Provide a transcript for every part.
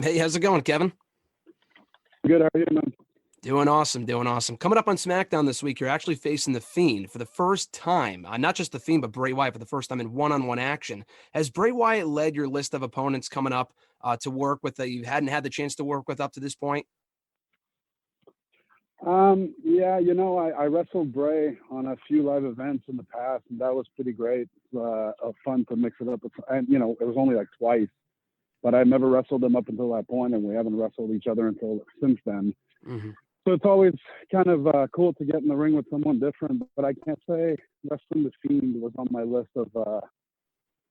Hey, how's it going, Kevin? Good, how are you, man? Doing awesome, doing awesome. Coming up on SmackDown this week, you're actually facing The Fiend for the first time. Not just The Fiend, but Bray Wyatt for the first time in one-on-one action. Has Bray Wyatt led your list of opponents coming up to work with that you hadn't had the chance to work with up to this point? Yeah, I wrestled Bray on a few live events in the past, and that was pretty great. Fun to mix it up. And, it was only like twice, but I never wrestled him up until that point, and we haven't wrestled each other until since then. Mm-hmm. So it's always kind of cool to get in the ring with someone different, but I can't say wrestling The Fiend was on my list of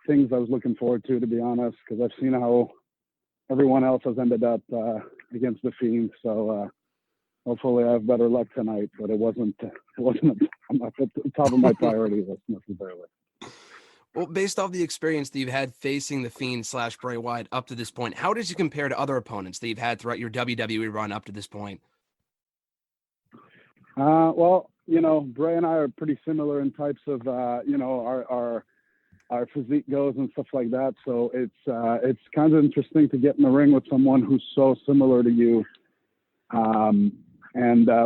things I was looking forward to be honest, because I've seen how everyone else has ended up against The Fiend. So hopefully I have better luck tonight, but it wasn't at the top of my priority list necessarily. Well, based off the experience that you've had facing The Fiend / Bray Wyatt up to this point, how does you compare to other opponents that you've had throughout your WWE run up to this point? Well, Bray and I are pretty similar in types of, our physique goes and stuff like that. So it's kind of interesting to get in the ring with someone who's so similar to you. And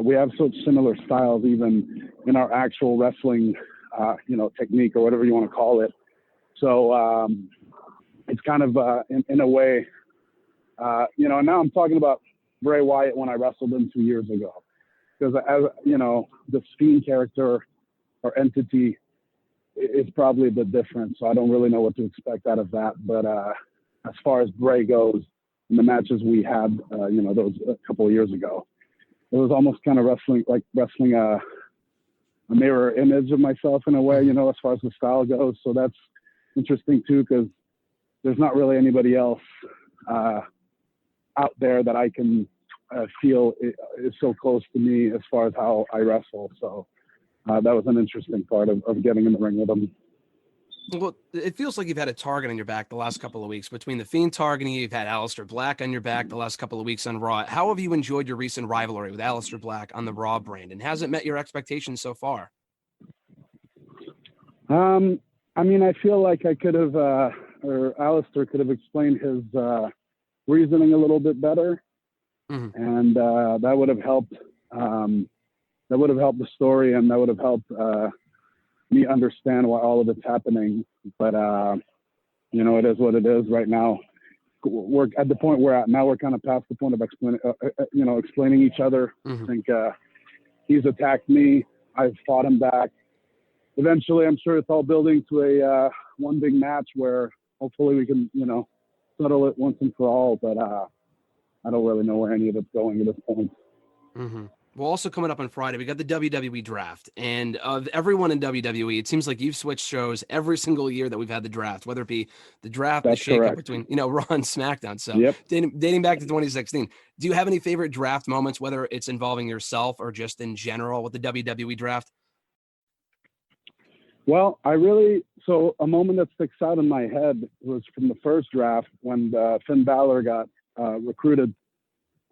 we have such similar styles, even in our actual wrestling, technique or whatever you want to call it. So it's kind of, in a way, now I'm talking about Bray Wyatt when I wrestled him 2 years ago. Because, the Fiend character or entity is probably a bit different. So I don't really know what to expect out of that. But as far as Bray goes, in the matches we had, those a couple of years ago, it was almost kind of wrestling a mirror image of myself in a way, as far as the style goes. So that's interesting too, because there's not really anybody else out there that I can feel is so close to me as far as how I wrestle. So that was an interesting part of getting in the ring with him. Well, it feels like you've had a target on your back the last couple of weeks. Between The Fiend targeting you, you've had Aleister Black on your back the last couple of weeks on Raw. How have you enjoyed your recent rivalry with Aleister Black on the Raw brand, and has it met your expectations so far? I feel like I could have, or Aleister could have explained his reasoning a little bit better. Mm-hmm. And that would have helped. That would have helped the story, and that would have helped me understand why all of it's happening. But it is what it is right now. We're at the point we're at now. We're kind of past the point of explaining each other. Mm-hmm. I think he's attacked me. I've fought him back. Eventually, I'm sure it's all building to a one big match where hopefully we can, settle it once and for all. But I don't really know where any of it's going at this point. Mm-hmm. Well, also coming up on Friday, we got the WWE Draft. And of everyone in WWE, it seems like you've switched shows every single year that we've had the draft, whether it be the draft, That's the shakeup correct. between, Raw and SmackDown. So yep. dating back to 2016, do you have any favorite draft moments, whether it's involving yourself or just in general with the WWE Draft? Well, so a moment that sticks out in my head was from the first draft when Finn Balor got recruited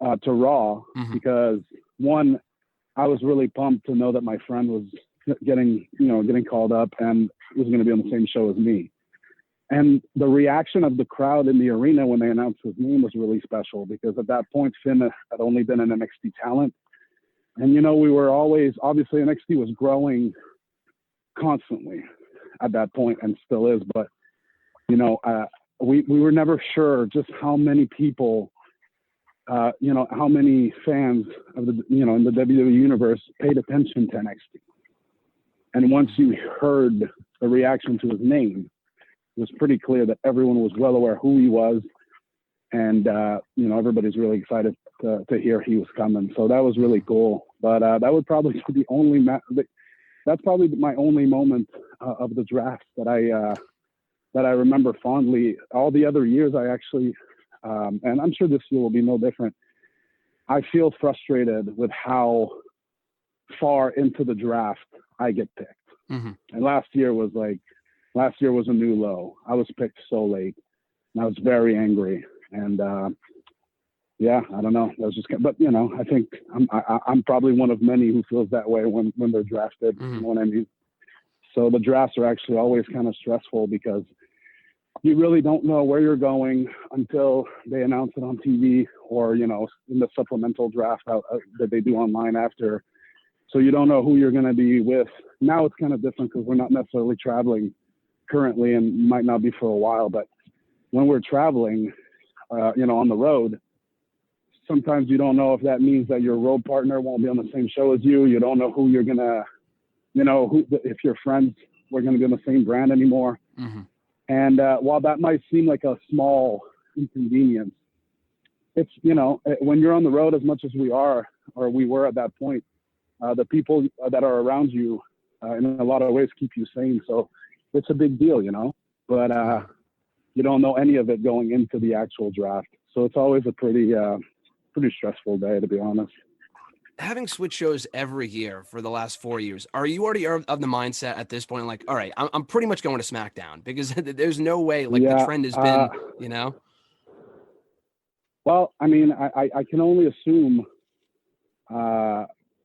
to Raw. Mm-hmm. Because one, I was really pumped to know that my friend was getting called up and was going to be on the same show as me. And the reaction of the crowd in the arena when they announced his name was really special, because at that point, Finn had only been an NXT talent. And, we were always, obviously NXT was growing constantly at that point and still is. But, we were never sure just how many people, how many fans of the, in the WWE universe paid attention to NXT. And once you heard the reaction to his name, it was pretty clear that everyone was well aware who he was. And, everybody's really excited to hear he was coming. So that was really cool. But that would probably be the only that's probably my only moment of the draft that I remember fondly. All the other years I actually, and I'm sure this year will be no different, I feel frustrated with how far into the draft I get picked. Mm-hmm. And last year was a new low. I was picked so late, and I was very angry. And I don't know. That was just, but I think I'm probably one of many who feels that way when they're drafted. Mm-hmm. You know what I mean? So the drafts are actually always kind of stressful because you really don't know where you're going until they announce it on TV or, in the supplemental draft that they do online after. So you don't know who you're going to be with. Now it's kind of different because we're not necessarily traveling currently and might not be for a while. But when we're traveling, on the road, sometimes you don't know if that means that your road partner won't be on the same show as you. You don't know who you're going to, if your friends were going to be on the same brand anymore. Mm-hmm. And while that might seem like a small inconvenience, it's, when you're on the road as much as we are, or we were at that point, the people that are around you in a lot of ways keep you sane. So it's a big deal, but you don't know any of it going into the actual draft. So it's always a pretty stressful day, to be honest. Having switched shows every year for the last 4 years, are you already of the mindset at this point, like, all right, I'm pretty much going to SmackDown because there's no way, like, the trend has been, Well, I mean, I can only assume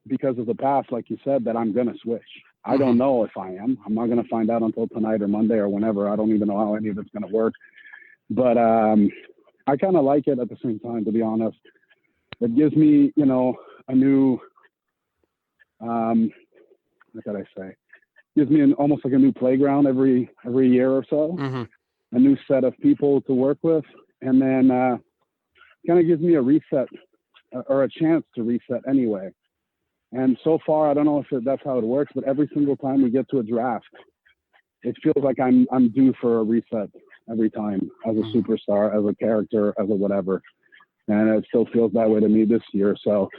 because of the past, like you said, that I'm going to switch. I don't know if I am. I'm not going to find out until tonight or Monday or whenever. I don't even know how any of it's going to work. But I kind of like it at the same time, to be honest. It gives me, a new, what could I say? Gives me almost like a new playground every year or so, a new set of people to work with, and then kind of gives me a reset or a chance to reset anyway. And so far, I don't know if that's how it works, but every single time we get to a draft, it feels like I'm due for a reset every time as a superstar, as a character, as a whatever. And it still feels that way to me this year. So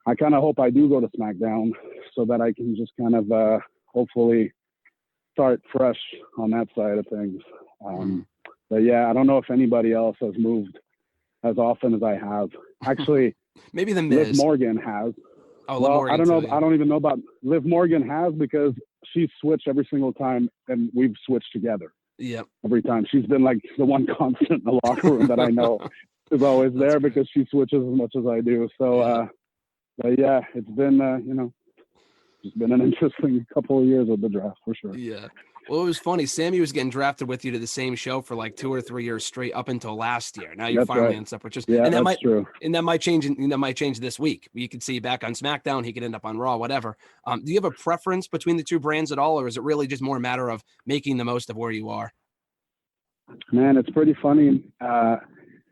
I kind of hope I do go to SmackDown so that I can just kind of hopefully start fresh on that side of things. But yeah, I don't know if anybody else has moved as often as I have. Actually, maybe the Miz. Liv Morgan has. Oh, well, Morgan I don't know. too, yeah. I don't even know about Liv Morgan has because she's switched every single time and we've switched together. Yeah. Every time. She's been like the one constant in the locker room that I know is always there because she switches as much as I do. So, but yeah, it's been, it's been an interesting couple of years with the draft for sure. Yeah. Well, it was funny. Sammy was getting drafted with you to the same show for like 2 or 3 years straight up until last year. Now you're finally on separate shows. Yeah, and that that's true. And that might change. That might change this week. You could see you back on SmackDown. He could end up on Raw, whatever. Do you have a preference between the two brands at all, or is it really just more a matter of making the most of where you are? Man, it's pretty funny.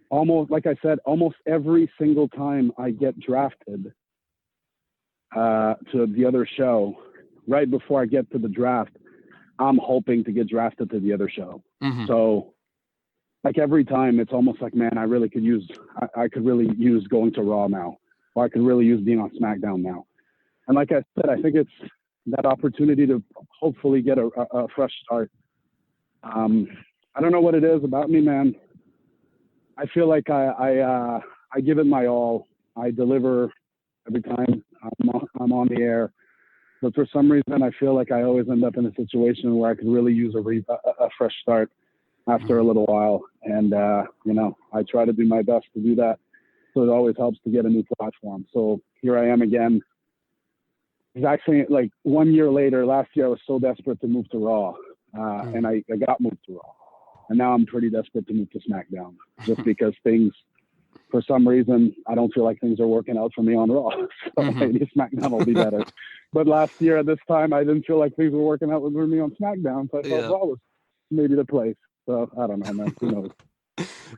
Almost, like I said, almost every single time I get drafted to the other show, right before I get to the draft, I'm hoping to get drafted to the other show. So like every time it's almost like, man, I really could use, I could really use going to Raw now, or I could really use being on SmackDown now. And like I said, I think it's that opportunity to hopefully get a fresh start. I don't know what it is about me, man. I feel like I give it my all. I deliver every time I'm on the air. But for some reason, I feel like I always end up in a situation where I could really use a fresh start after a little while. And, I try to do my best to do that. So it always helps to get a new platform. So here I am again. Exactly like 1 year later, last year I was so desperate to move to Raw. And I got moved to Raw. And now I'm pretty desperate to move to SmackDown just because things, for some reason, I don't feel like things are working out for me on Raw. So maybe SmackDown will be better. But last year at this time, I didn't feel like things were working out for me on SmackDown. So I thought Raw was maybe the place. So I don't know, man. Who knows?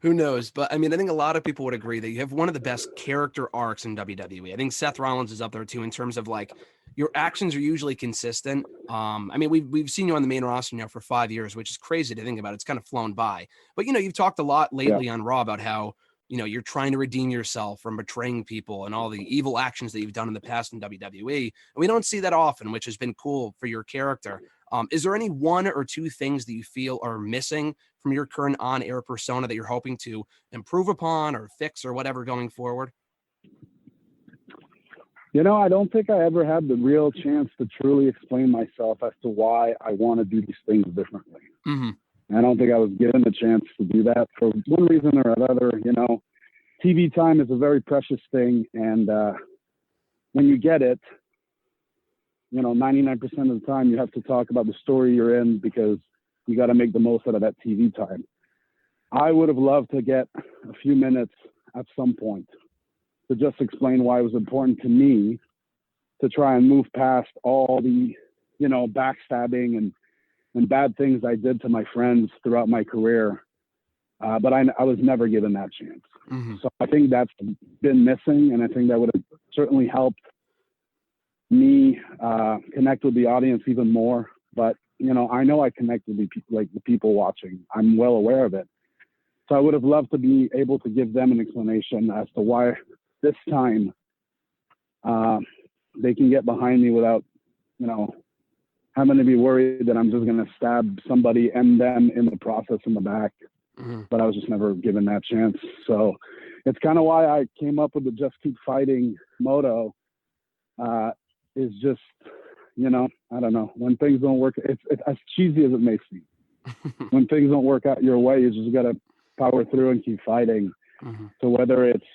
Who knows? But I mean, I think a lot of people would agree that you have one of the best character arcs in WWE. I think Seth Rollins is up there too in terms of like your actions are usually consistent. I mean, we've seen you on the main roster now for 5 years, which is crazy to think about. It's kind of flown by. But you've talked a lot lately on Raw about how you're trying to redeem yourself from betraying people and all the evil actions that you've done in the past in WWE. And we don't see that often, which has been cool for your character. Is there any one or two things that you feel are missing from your current on-air persona that you're hoping to improve upon or fix or whatever going forward? I don't think I ever had the real chance to truly explain myself as to why I want to do these things differently. I don't think I was given the chance to do that for one reason or another. TV time is a very precious thing. And when you get it, 99% of the time you have to talk about the story you're in because you got to make the most out of that TV time. I would have loved to get a few minutes at some point to just explain why it was important to me to try and move past all the, backstabbing and bad things I did to my friends throughout my career. But I was never given that chance. Mm-hmm. So I think that's been missing. And I think that would have certainly helped me connect with the audience even more. But, I know I connect with the people watching. I'm well aware of it. So I would have loved to be able to give them an explanation as to why this time they can get behind me without, having to be worried that I'm just going to stab somebody and them in the process in the back. Mm-hmm. But I was just never given that chance. So it's kind of why I came up with the Just Keep Fighting motto. Is just, I don't know, when things don't work, it's as cheesy as it may seem. When things don't work out your way, you just got to power through and keep fighting. Mm-hmm. So whether it's,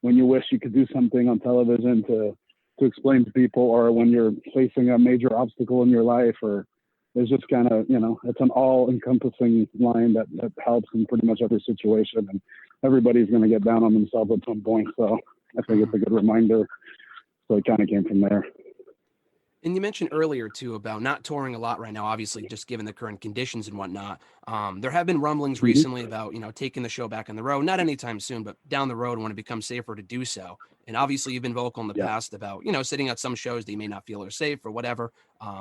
when you wish you could do something on television to explain to people, or when you're facing a major obstacle in your life, or it's just kind of, it's an all-encompassing line that helps in pretty much every situation. And everybody's going to get down on themselves at some point. So I think it's a good reminder. So it kind of came from there. And you mentioned earlier, too, about not touring a lot right now, obviously, just given the current conditions and whatnot. There have been rumblings recently about, taking the show back on the road, not anytime soon, but down the road when it becomes safer to do so. And obviously, you've been vocal in the past about, sitting out some shows that you may not feel are safe or whatever,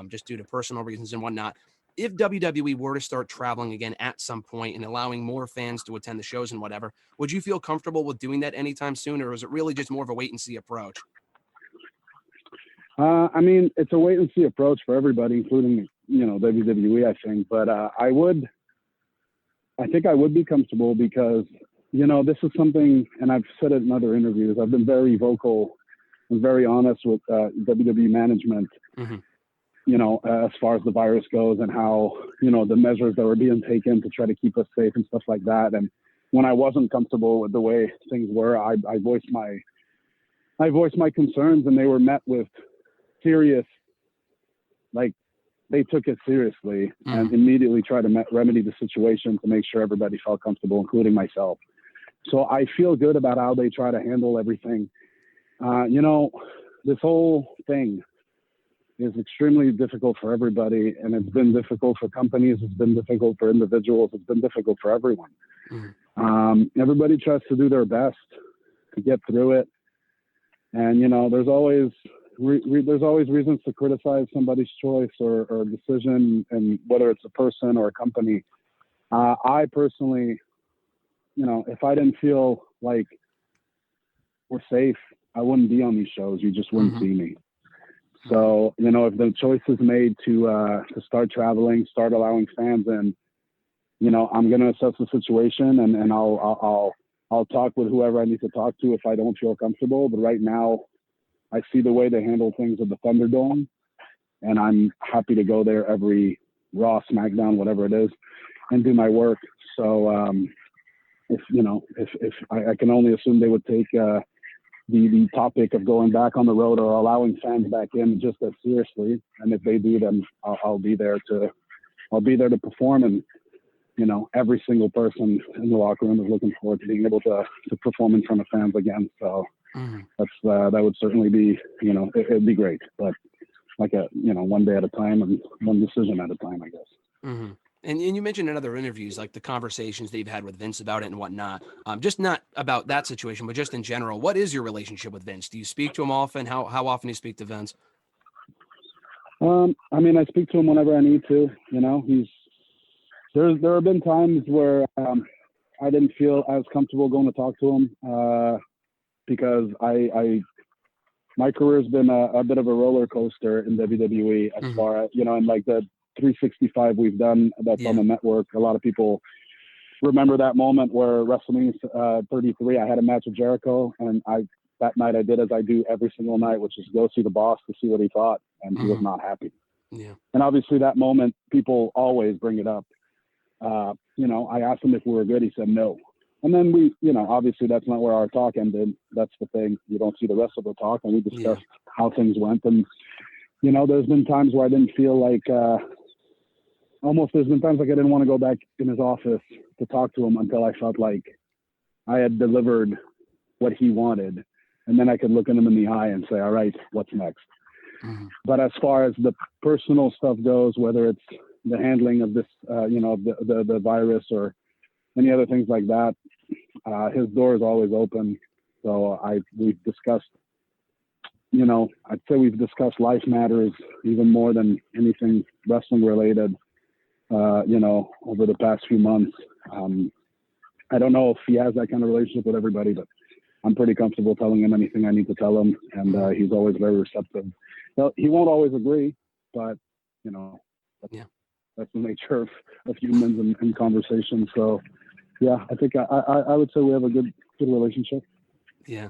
just due to personal reasons and whatnot. If WWE were to start traveling again at some point and allowing more fans to attend the shows and whatever, would you feel comfortable with doing that anytime soon, or is it really just more of a wait-and-see approach? It's a wait and see approach for everybody, including, WWE, I think. But I think I would be comfortable because, this is something, and I've said it in other interviews, I've been very vocal and very honest with WWE management, as far as the virus goes and how, the measures that were being taken to try to keep us safe and stuff like that. And when I wasn't comfortable with the way things were, I voiced my concerns, and they were met with serious, like they took it seriously and immediately tried to remedy the situation to make sure everybody felt comfortable, including myself. So I feel good about how they try to handle everything. This whole thing is extremely difficult for everybody, and it's been difficult for companies, it's been difficult for individuals, it's been difficult for everyone. Everybody tries to do their best to get through it. And, there's always reasons to criticize somebody's choice or decision, and whether it's a person or a company. I personally, if I didn't feel like we're safe, I wouldn't be on these shows. You just wouldn't see me. So, if the choice is made to start traveling, start allowing fans in, I'm going to assess the situation, and I'll talk with whoever I need to talk to if I don't feel comfortable. But right now, I see the way they handle things at the Thunderdome, and I'm happy to go there every Raw, SmackDown, whatever it is, and do my work. So if I can only assume they would take the topic of going back on the road or allowing fans back in just as seriously. And if they do, then I'll be there to perform. And every single person in the locker room is looking forward to being able to perform in front of fans again. So. That would certainly be, it'd be great, but like one day at a time and one decision at a time, I guess. And you mentioned in other interviews, like the conversations that you've had with Vince about it and whatnot, just not about that situation, but just in general. What is your relationship with Vince? Do you speak to him often? How often do you speak to Vince? I speak to him whenever I need to, there have been times where I didn't feel as comfortable going to talk to him, because my career has been a bit of a roller coaster in WWE as far as, and like the 365 we've done that's on the network. A lot of people remember that moment where WrestleMania 33, I had a match with Jericho, and that night I did as I do every single night, which is go see the boss to see what he thought, and he was not happy. And obviously that moment, people always bring it up. I asked him if we were good. He said no. And then we, obviously that's not where our talk ended. That's the thing. You don't see the rest of the talk, and we discussed how things went. And, there's been times where I didn't feel like almost, there's been times like I didn't want to go back in his office to talk to him until I felt like I had delivered what he wanted. And then I could look at him in the eye and say, all right, what's next? Mm-hmm. But as far as the personal stuff goes, whether it's the handling of this, the virus or any other things like that, his door is always open. So we've discussed, I'd say we've discussed life matters even more than anything wrestling related, over the past few months. I don't know if he has that kind of relationship with everybody, but I'm pretty comfortable telling him anything I need to tell him. And he's always very receptive. He won't always agree, but, that's the nature of humans and conversation. So, yeah, I think I would say we have a good relationship. Yeah.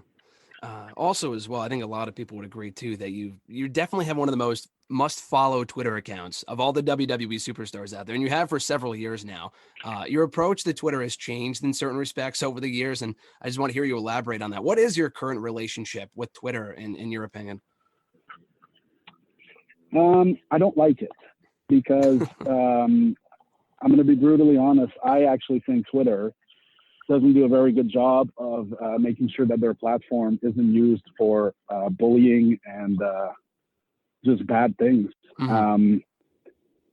Also, as well, I think a lot of people would agree too that you definitely have one of the most must-follow Twitter accounts of all the WWE superstars out there, and you have for several years now. Your approach to Twitter has changed in certain respects over the years, and I just want to hear you elaborate on that. What is your current relationship with Twitter, in your opinion? I don't like it because I'm going to be brutally honest. I actually think Twitter doesn't do a very good job of making sure that their platform isn't used for bullying and just bad things. Mm-hmm.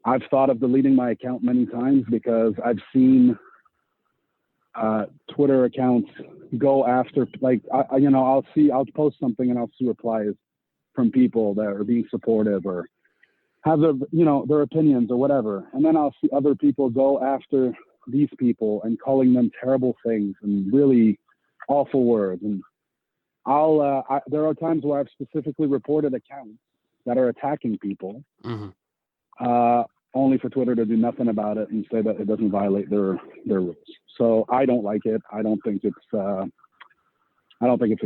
I've thought of deleting my account many times because I've seen Twitter accounts go after, like, I'll post something and I'll see replies from people that are being supportive or have their opinions or whatever. And then I'll see other people go after these people and calling them terrible things and really awful words. And there are times where I've specifically reported accounts that are attacking people, mm-hmm. Only for Twitter to do nothing about it and say that it doesn't violate their rules. So I don't like it. I don't think it's a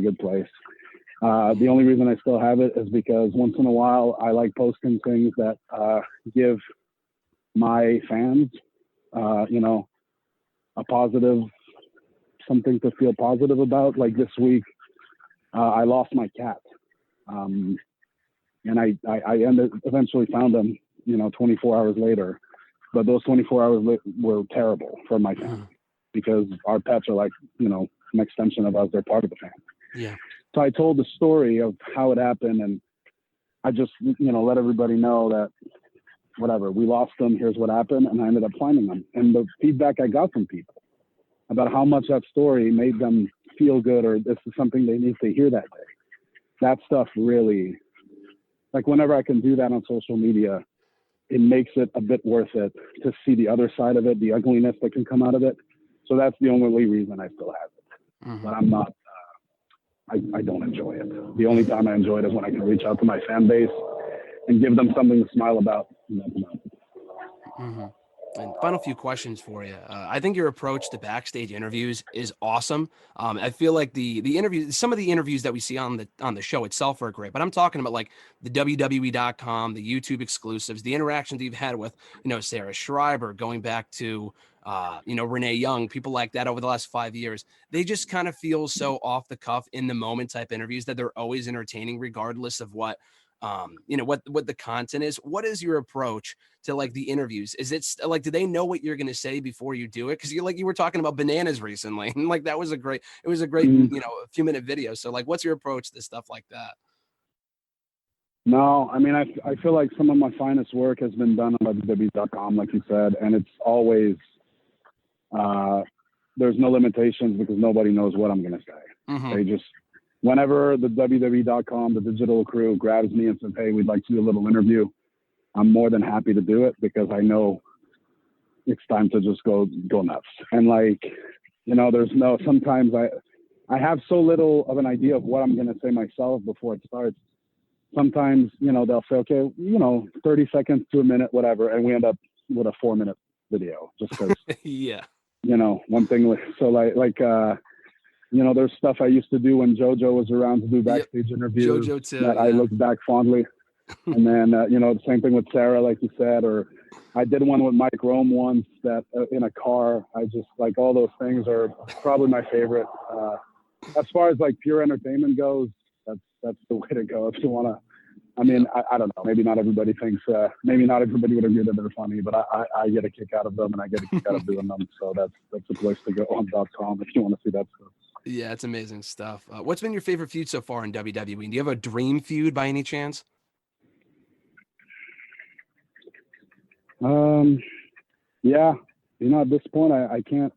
good place. The only reason I still have it is because once in a while I like posting things that give my fans, a positive, something to feel positive about. Like this week, I lost my cat, and I eventually found him, 24 hours later. But those 24 hours were terrible for my family because our pets are like, an extension of us. They're part of the family. Yeah. So I told the story of how it happened, and I just, let everybody know that whatever, we lost them, here's what happened, and I ended up finding them. And the feedback I got from people about how much that story made them feel good or this is something they need to hear that day. That stuff really, like whenever I can do that on social media, it makes it a bit worth it to see the other side of it, the ugliness that can come out of it. So that's the only reason I still have it. Mm-hmm. But I'm not, I don't enjoy it. The only time I enjoy it is when I can reach out to my fan base and give them something to smile about. Mm-hmm. And final few questions for you. I think your approach to backstage interviews is awesome. I feel like the interviews, some of the interviews that we see on the show itself are great, but I'm talking about like the WWE.com, the YouTube exclusives, the interactions you've had with, Sarah Schreiber, going back to, Renee Young, people like that over the last 5 years. They just kind of feel so off the cuff, in the moment type interviews that they're always entertaining, regardless of what the content is. What is your approach to like the interviews? Is it like, do they know what you're going to say before you do it? Cause you were talking about bananas recently, and like, it was a great, a few minute video. So like, what's your approach to stuff like that? No, I mean, I feel like some of my finest work has been done on WWE.com, like you said, and it's always, there's no limitations because nobody knows what I'm going to say. Mm-hmm. They just, whenever the WWE.com, the digital crew grabs me and says, hey, we'd like to do a little interview, I'm more than happy to do it because I know it's time to just go nuts. And like, sometimes I have so little of an idea of what I'm going to say myself before it starts. Sometimes, they'll say, okay, 30 seconds to a minute, whatever. And we end up with a 4-minute video just because, yeah. One thing. So there's stuff I used to do when JoJo was around to do backstage interviews JoJo too, that I look back fondly. And then, the same thing with Sarah, like you said, or I did one with Mike Rome once that in a car. I just like all those things are probably my favorite. As far as like pure entertainment goes, that's the way to go if you want to I mean, I don't know. Maybe not everybody thinks. Maybe not everybody would agree that they're funny, but I get a kick out of them, and I get a kick out of doing them. So that's a place to go on .com if you want to see that stuff. Yeah, it's amazing stuff. What's been your favorite feud so far in WWE? Do you have a dream feud by any chance? Yeah, at this point, I can't.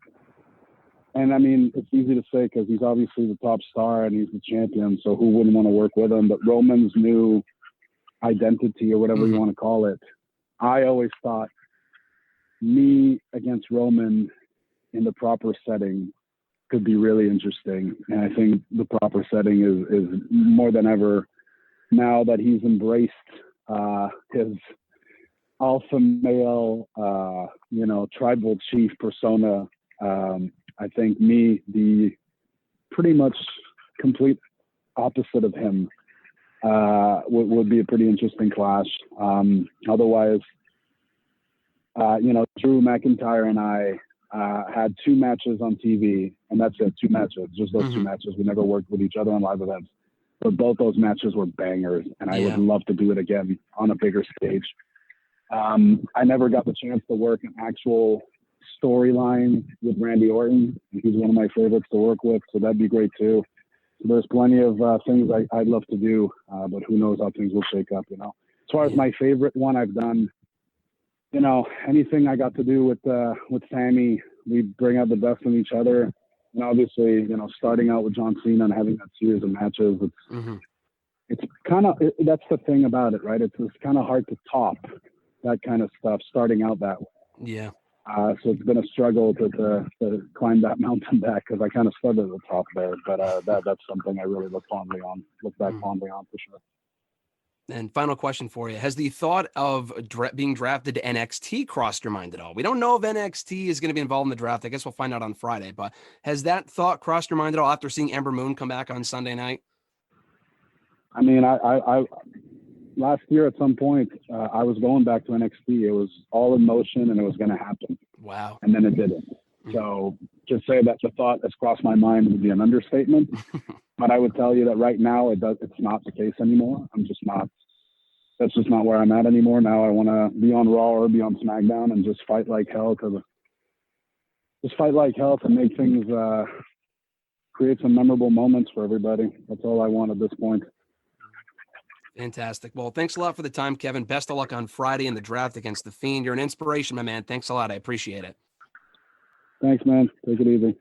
And I mean, it's easy to say because he's obviously the top star and he's the champion. So who wouldn't want to work with him? But Roman's new identity, or whatever you want to call it, I always thought me against Roman in the proper setting could be really interesting. And I think the proper setting is more than ever now that he's embraced his alpha male, tribal chief persona. I think me, the pretty much complete opposite of him, would be a pretty interesting clash. Otherwise, Drew McIntyre and I had 2 matches on TV, and that's it, 2 matches, just those 2 matches. We never worked with each other on live events, but both those matches were bangers, and I would love to do it again on a bigger stage. I never got the chance to work an actual storyline with Randy Orton. He's one of my favorites to work with, so that'd be great too. So there's plenty of things I'd love to do, but who knows how things will shake up, As far as my favorite one I've done, anything I got to do with Sammy, we bring out the best in each other. And obviously, starting out with John Cena and having that series of matches, it's kind of, that's the thing about it, right? It's kind of hard to top that kind of stuff starting out that way. Yeah. So it's been a struggle to climb that mountain back because I kind of started at the top there. But that's something I really look back fondly on for sure. And final question for you. Has the thought of being drafted to NXT crossed your mind at all? We don't know if NXT is going to be involved in the draft. I guess we'll find out on Friday. But has that thought crossed your mind at all after seeing Ember Moon come back on Sunday night? I mean, I last year at some point, I was going back to NXT. It was all in motion, and it was going to happen. Wow. And then it didn't. So to say that the thought has crossed my mind would be an understatement. But I would tell you that right now it's not the case anymore. That's just not where I'm at anymore. Now I want to be on Raw or be on SmackDown and just fight like hell to make things, create some memorable moments for everybody. That's all I want at this point. Fantastic. Well, thanks a lot for the time, Kevin. Best of luck on Friday in the draft against The Fiend. You're an inspiration, my man. Thanks a lot. I appreciate it. Thanks, man. Take it easy.